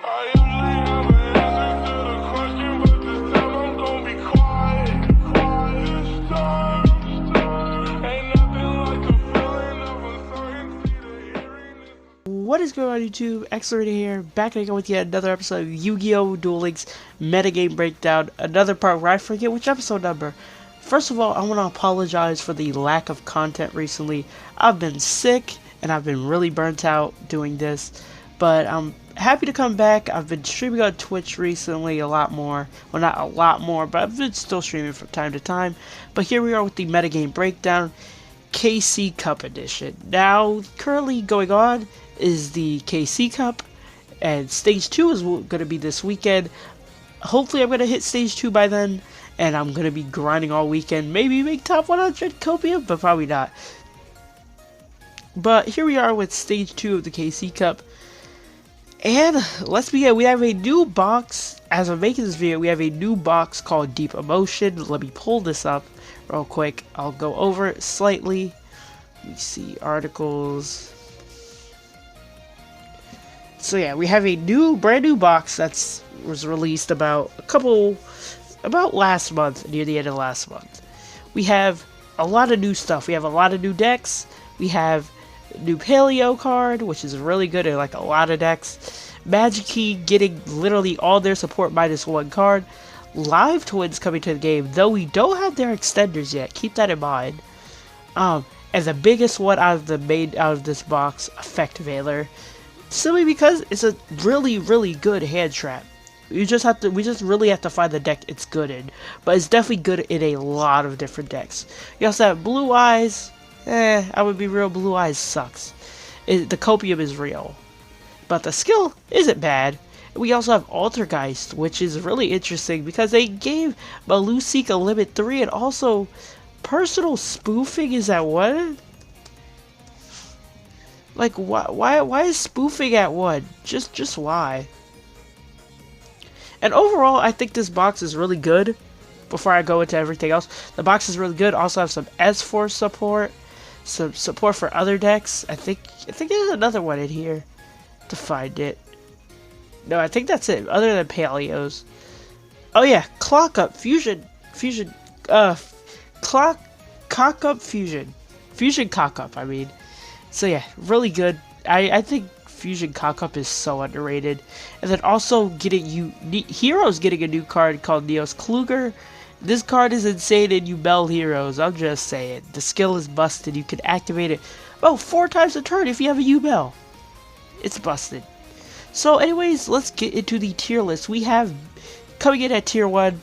I usually have an answer to the question, but this time I'm gonna be quiet. Quiet this time. Ain't nothing like the feeling of uncertainty to hearing this. What is going on YouTube? xSerena here, back again with yet another episode of Yu-Gi-Oh! Duel Links Metagame Breakdown, another part where I forget which episode number. First of all, I want to apologize for the lack of content recently. I've been sick, and I've been really burnt out doing this, but I'm happy to come back. I've been streaming on Twitch recently a lot more. Well, not a lot more, but I've been still streaming from time to time. But here we are with the Metagame Breakdown, KC Cup Edition. Now, currently going on is the KC Cup, and Stage 2 is going to be this weekend. Hopefully I'm going to hit Stage 2 by then, and I'm going to be grinding all weekend. Maybe make top 100 Copium, but probably not. But here we are with Stage 2 of the KC Cup. And let's begin. We have a new box. As I'm making this video, we have a new box called Deep Emotion. Let me pull this up real quick. I'll go over it slightly. Let me see. Articles. So yeah, we have a brand new box that was released about last month, near the end of last month. We have a lot of new stuff. We have a lot of new decks. We have a new Paleo card, which is really good in like a lot of decks. Magic Key getting literally all their support minus one card. Live Twins coming to the game, though we don't have their extenders yet. Keep that in mind. And the biggest one out of this box, Effect Veiler. Simply because it's a really, really good hand trap. We just really have to find the deck it's good in. But it's definitely good in a lot of different decks. You also have Blue Eyes. I would be real, Blue Eyes sucks. The Copium is real. But the skill isn't bad. We also have Altergeist, which is really interesting because they gave Malusik a limit 3 and also personal spoofing is at 1? Like, why is spoofing at 1? Just why? And overall, I think this box is really good. Before I go into everything else, the box is really good. Also have some S4 support, some support for other decks. I think there's another one in here to find it. No, I think that's it. Other than Paleos. Oh yeah, Cock Up Fusion, Cock Up Fusion Cock Up. I mean. So yeah, really good. I think Fusion Cock Up is so underrated. And then also Heroes getting a new card called Neos Kluger. This card is insane in Yubel Heroes. I'm just saying. The skill is busted. You can activate it 4 times a turn if you have a Yubel. It's busted. So anyways, let's get into the tier list. We have coming in at tier 1.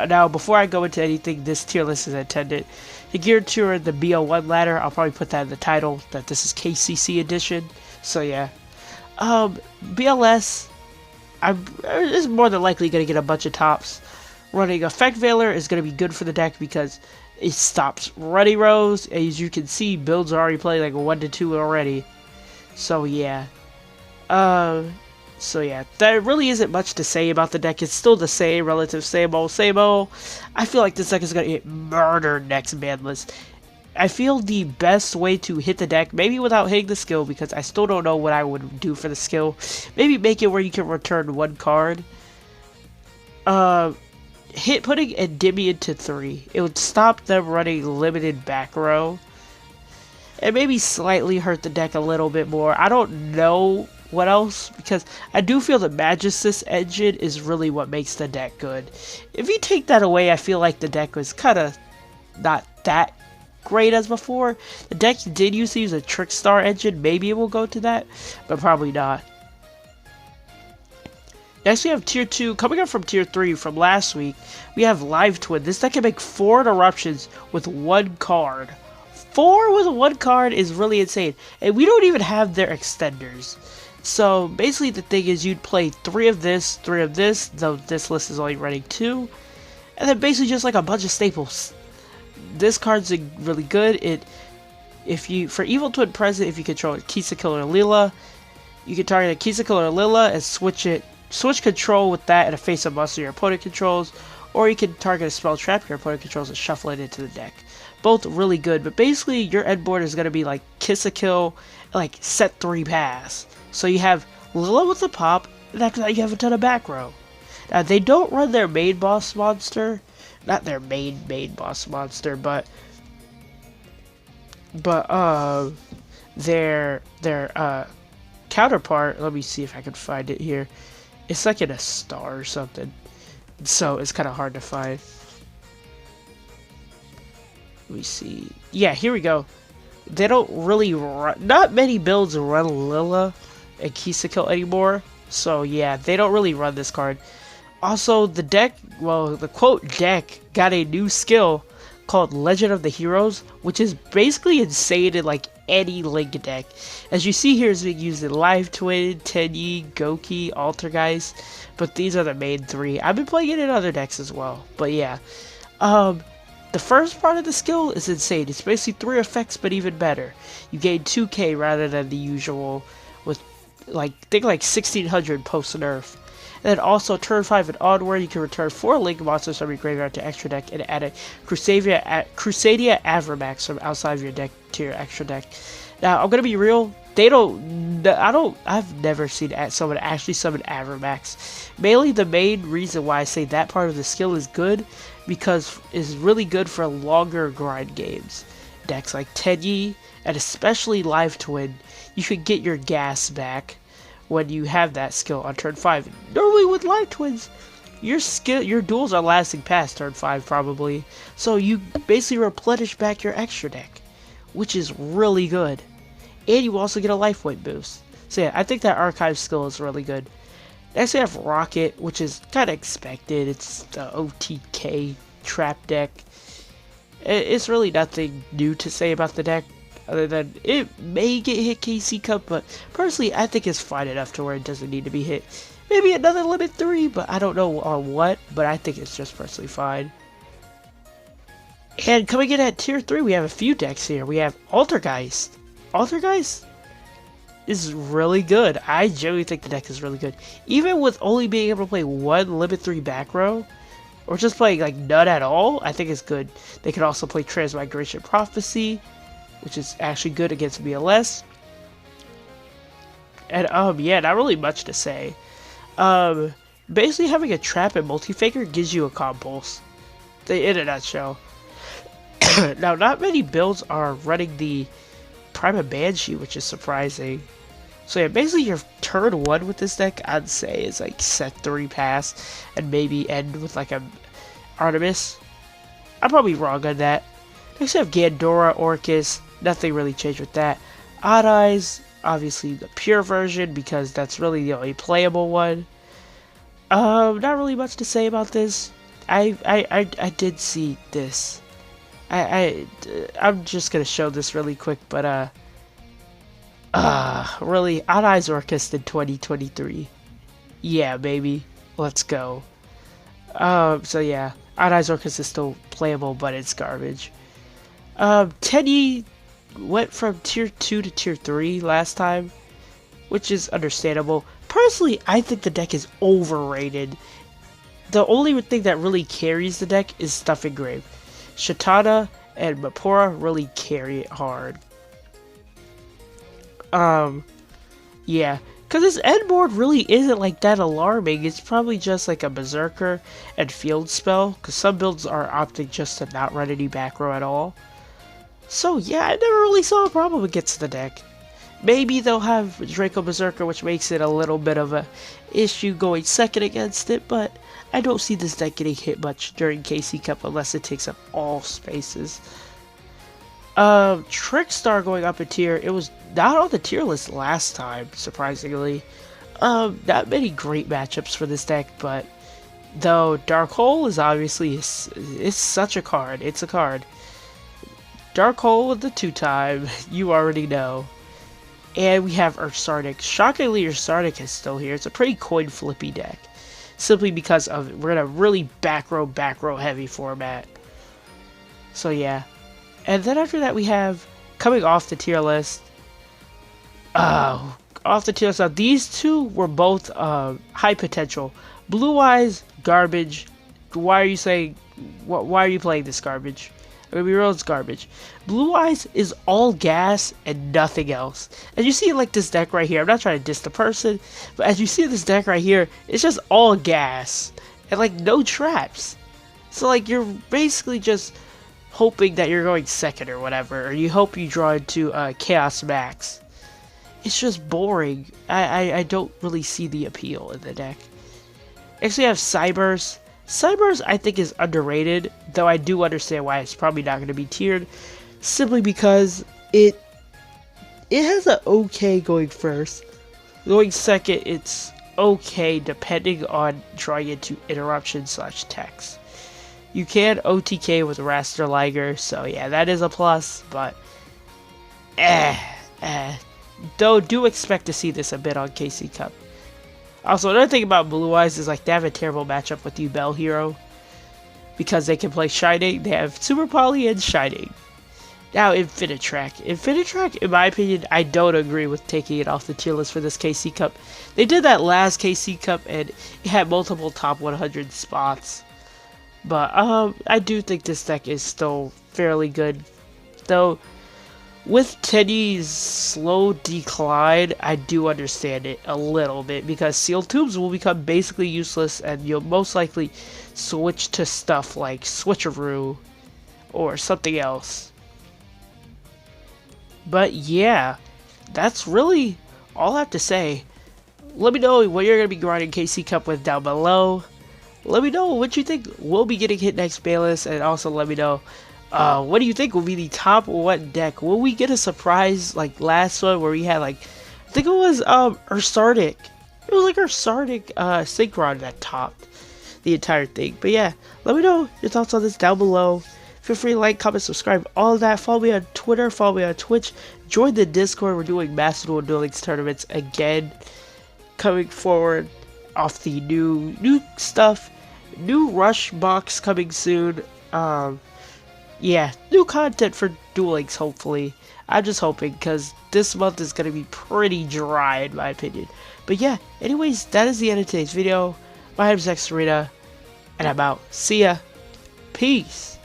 Now, before I go into anything, this tier list is intended to gear to the BO1 ladder. I'll probably put that in the title, that this is KCC edition. So yeah. BLS, is more than likely going to get a bunch of tops. Running Effect Veiler is going to be good for the deck because it stops Ruddy Rose. As you can see, builds are already playing like 1 to 2 already. So yeah. So yeah, there really isn't much to say about the deck. It's still the same, relative same old, same old. I feel like this deck is going to get murdered next ban list. I feel the best way to hit the deck, maybe without hitting the skill, because I still don't know what I would do for the skill. Maybe make it where you can return 1 card. Putting Endymion to 3. It would stop them running limited back row. And maybe slightly hurt the deck a little bit more. I don't know what else, because I do feel the Magistus engine is really what makes the deck good. If you take that away, I feel like the deck was kind of not that great as before. The deck did used to use a Trickstar engine. Maybe it will go to that, but probably not. Next we have tier 2. Coming up from tier 3 from last week, we have Live Twin. This deck can make 4 interruptions with 1 card. 4 with 1 card is really insane. And we don't even have their extenders. So basically the thing is you'd play 3 of this, though this list is only running 2. And then basically just like a bunch of staples. This card's really good. For Evil Twin present, if you control a Kisa Killer Lila, you can target a Kisa Killer Lila and switch control with that and a face of monster your opponent controls, or you can target a spell trap your opponent controls and shuffle it into the deck. Both really good, but basically your end board is going to be like Kiss a Kill, like set 3 pass. So you have Lila with the pop, And after that, you have a ton of back row. Now, they don't run their main boss monster. Not their main boss monster, but their counterpart. Let me see if I can find it here. It's like in a star or something, so it's kind of hard to find. Let me see. Yeah, here we go. They don't really run. Not many builds run Lila and KCC anymore, so yeah, they don't really run this card. Also, the deck, well, the quote deck got a new skill called Legend of the Heroes, which is basically insane in like any Link deck. As you see here, is being used in Live Twin, Tenyi, Goki, Altergeist, but these are the main three. I've been playing it in other decks as well, but yeah. The first part of the skill is insane. It's basically 3 effects, but even better. You gain 2k rather than the usual, with like, think like 1600 post nerf. And then also, turn 5 and onward, you can return 4 Link monsters from your graveyard to extra deck and add a Crusadia Avramax from outside of your deck to your extra deck. Now, I'm gonna be real, I've never seen someone actually summon Avramax. Mainly, the main reason why I say that part of the skill is good, because it's really good for longer grind games. Decks like Tenyi, and especially Live Twin, you can get your gas back when you have that skill on turn 5. Normally with Live Twins, your duels are lasting past turn 5 probably, so you basically replenish back your extra deck, which is really good. And you also get a life point boost. So yeah, I think that archive skill is really good. Next we have Rocket, which is kind of expected. It's the OTK trap deck. It's really nothing new to say about the deck, other than it may get hit KC Cup, but personally I think it's fine enough to where it doesn't need to be hit. Maybe another limit 3, but I don't know on what, but I think it's just personally fine. And coming in at tier 3, we have a few decks here. We have Altergeist. Altergeist is really good. I genuinely think the deck is really good. Even with only being able to play 1 limit 3 back row, or just playing like none at all, I think it's good. They can also play Transmigration Prophecy, which is actually good against BLS. And yeah, not really much to say. Basically having a trap and multi-faker gives you a compulse. In a nutshell. Now, not many builds are running the Prima Banshee, which is surprising. So yeah, basically your turn 1 with this deck, I'd say, is like set 3 pass, and maybe end with like a Artemis. I'm probably wrong on that. Next we have Gandora, Orcus. Nothing really changed with that. Odd Eyes, obviously the pure version, because that's really the only playable one. Not really much to say about this. I did see this. I'm just gonna show this really quick, but really, Odd Eyes Orcus in 2023. Yeah, baby, let's go. So yeah, Odd Eyes Orcus is still playable, but it's garbage. Tenyi went from tier 2 to tier 3 last time, which is understandable. Personally, I think the deck is overrated. The only thing that really carries the deck is Stuff Engrave. Shatana and Mapura really carry it hard. Yeah, because this end board really isn't like that alarming. It's probably just like a Berserker and Field Spell, because some builds are opting just to not run any back row at all. So yeah, I never really saw a problem against the deck. Maybe they'll have Draco Berserker, which makes it a little bit of a issue going second against it, but I don't see this deck getting hit much during KC Cup unless it takes up all spaces. Trickstar going up a tier. It was not on the tier list last time, surprisingly. Not many great matchups for this deck, but though Dark Hole is obviously it's such a card. It's a card. Dark Hole with the 2-time, you already know. And we have Ursardic. Shockingly, Ursardic is still here. It's a pretty coin flippy deck, simply because of we're in a really back row heavy format. So yeah. And then after that we have, coming off the tier list, off the tier list, now these two were both high potential. Blue Eyes, garbage. Why are you saying, why are you playing this garbage? I'm gonna be real, it's garbage. Blue Eyes is all gas and nothing else. As you see, like this deck right here, I'm not trying to diss the person, but as you see this deck right here, it's just all gas and like no traps. So like you're basically just hoping that you're going second or whatever, or you hope you draw into Chaos Max. It's just boring. I don't really see the appeal in the deck. Next we have Cybers. Cybers I think is underrated, though I do understand why it's probably not going to be tiered, simply because it has an okay going first. Going second, it's okay depending on drawing into interruption / text. You can OTK with Raster Liger, so yeah, that is a plus, but though do expect to see this a bit on KC Cup. Also, another thing about Blue Eyes is like they have a terrible matchup with the Bell Hero because they can play Shining. They have Super Poly and Shining. Now, Infinitrack. Infinitrack, in my opinion, I don't agree with taking it off the tier list for this KC Cup. They did that last KC Cup and it had multiple top 100 spots. But I do think this deck is still fairly good. Though, with Teddy's slow decline, I do understand it a little bit. Because Sealed Tubes will become basically useless and you'll most likely switch to stuff like Switcheroo or something else. But yeah, that's really all I have to say. Let me know what you're going to be grinding KC Cup with down below. Let me know what you think will be getting hit next Bayless, and also let me know what do you think will be the top what deck. Will we get a surprise like last one where we had like, I think it was Ursardic. It was like Ursardic Synchron that topped the entire thing. But yeah, let me know your thoughts on this down below. Feel free to like, comment, subscribe, all of that. Follow me on Twitter, follow me on Twitch. Join the Discord. We're doing Master Duel Duel Links tournaments again. Coming forward off the new stuff. New Rush box coming soon. Yeah, new content for Duel Links, hopefully. I'm just hoping, because this month is going to be pretty dry, in my opinion. But yeah, anyways, that is the end of today's video. My name is xSerena, and I'm out. See ya. Peace.